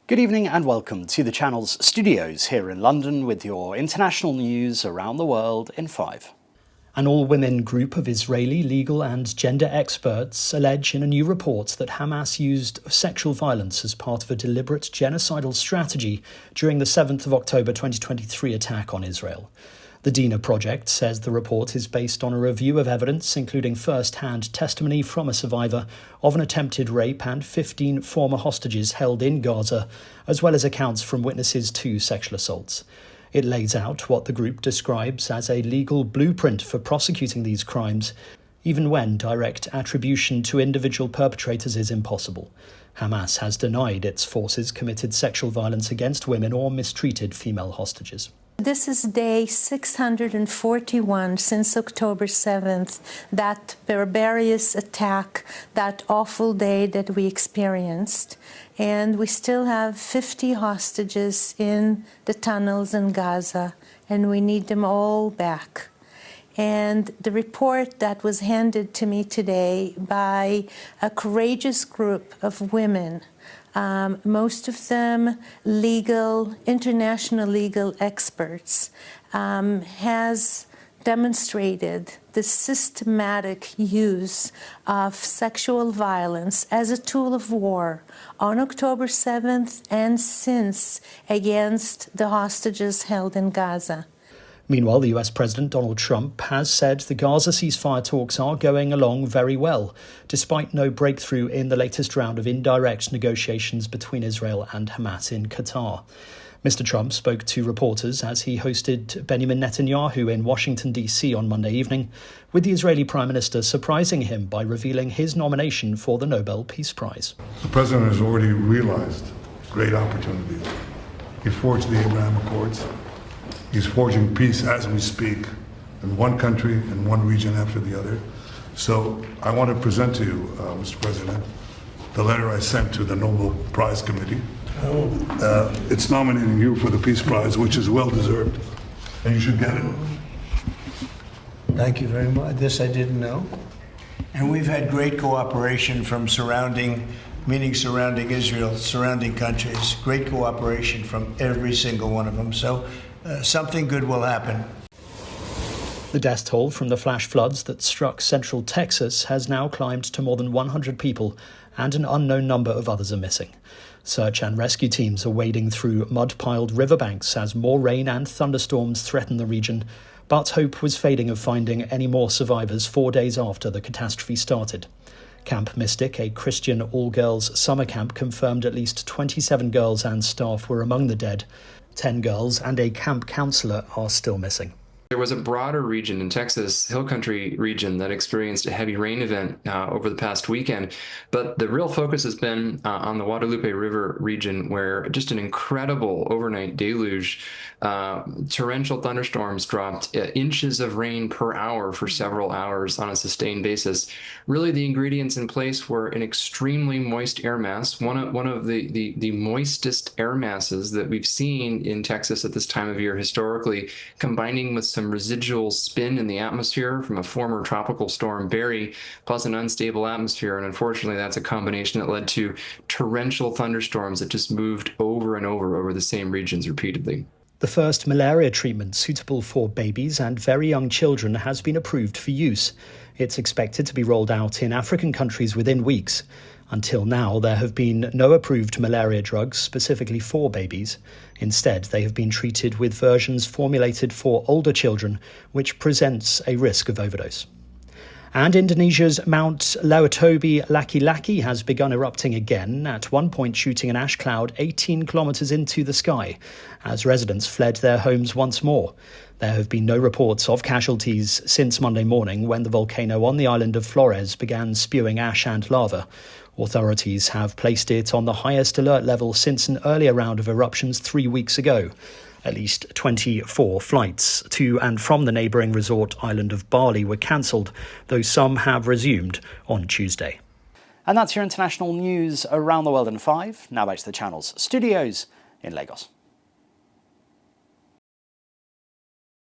Good evening and welcome to the channel's studios here in London with your international news around the world in 5. An all-women group of Israeli legal and gender experts allege in a new report that Hamas used sexual violence as part of a deliberate genocidal strategy during the 7th of October 2023 attack on Israel. The Dina Project says the report is based on a review of evidence, including first-hand testimony from a survivor of an attempted rape and 15 former hostages held in Gaza, as well as accounts from witnesses to sexual assaults. It lays out what the group describes as a legal blueprint for prosecuting these crimes, even when direct attribution to individual perpetrators is impossible. Hamas has denied its forces committed sexual violence against women or mistreated female hostages. This is day 641 since October 7th, that barbarous attack, that awful day that we experienced. And we still have 50 hostages in the tunnels in Gaza, and we need them all back. And the report that was handed to me today by a courageous group of women, most of them international legal experts, has demonstrated the systematic use of sexual violence as a tool of war on October 7th and since against the hostages held in Gaza. Meanwhile, the US President Donald Trump has said the Gaza ceasefire talks are going along very well, despite no breakthrough in the latest round of indirect negotiations between Israel and Hamas in Qatar. Mr. Trump spoke to reporters as he hosted Benjamin Netanyahu in Washington, D.C. on Monday evening, with the Israeli Prime Minister surprising him by revealing his nomination for the Nobel Peace Prize. The President has already realized great opportunities. He forged the Abraham Accords. He's forging peace as we speak in one country and one region after the other. So I want to present to you, Mr. President, the letter I sent to the Nobel Prize Committee. It's nominating you for the Peace Prize, which is well deserved, and you should get it. Thank you very much. This I didn't know. And we've had great cooperation from surrounding Israel, surrounding countries, great cooperation from every single one of them. So something good will happen. The death toll from the flash floods that struck central Texas has now climbed to more than 100 people, and an unknown number of others are missing. Search and rescue teams are wading through mud-piled riverbanks as more rain and thunderstorms threaten the region, but hope was fading of finding any more survivors 4 days after the catastrophe started. Camp Mystic, a Christian all-girls summer camp, confirmed at least 27 girls and staff were among the dead. 10 girls and a camp counselor are still missing. There was a broader region in Texas, Hill Country region, that experienced a heavy rain event over the past weekend. But the real focus has been on the Guadalupe River region, where just an incredible overnight deluge, torrential thunderstorms dropped inches of rain per hour for several hours on a sustained basis. Really, the ingredients in place were an extremely moist air mass, one of the moistest air masses that we've seen in Texas at this time of year historically, combining with some residual spin in the atmosphere from a former tropical storm Barry, plus an unstable atmosphere. And unfortunately, that's a combination that led to torrential thunderstorms that just moved over and over the same regions repeatedly. The first malaria treatment suitable for babies and very young children has been approved for use. It's expected to be rolled out in African countries within weeks. Until now, there have been no approved malaria drugs specifically for babies. Instead, they have been treated with versions formulated for older children, which presents a risk of overdose. And Indonesia's Mount Laki has begun erupting again, at one point shooting an ash cloud 18 kilometres into the sky, as residents fled their homes once more. There have been no reports of casualties since Monday morning, when the volcano on the island of Flores began spewing ash and lava. Authorities have placed it on the highest alert level since an earlier round of eruptions 3 weeks ago. At least 24 flights to and from the neighbouring resort island of Bali were cancelled, though some have resumed on Tuesday. And that's your international news around the world in 5. Now back to the channel's studios in Lagos.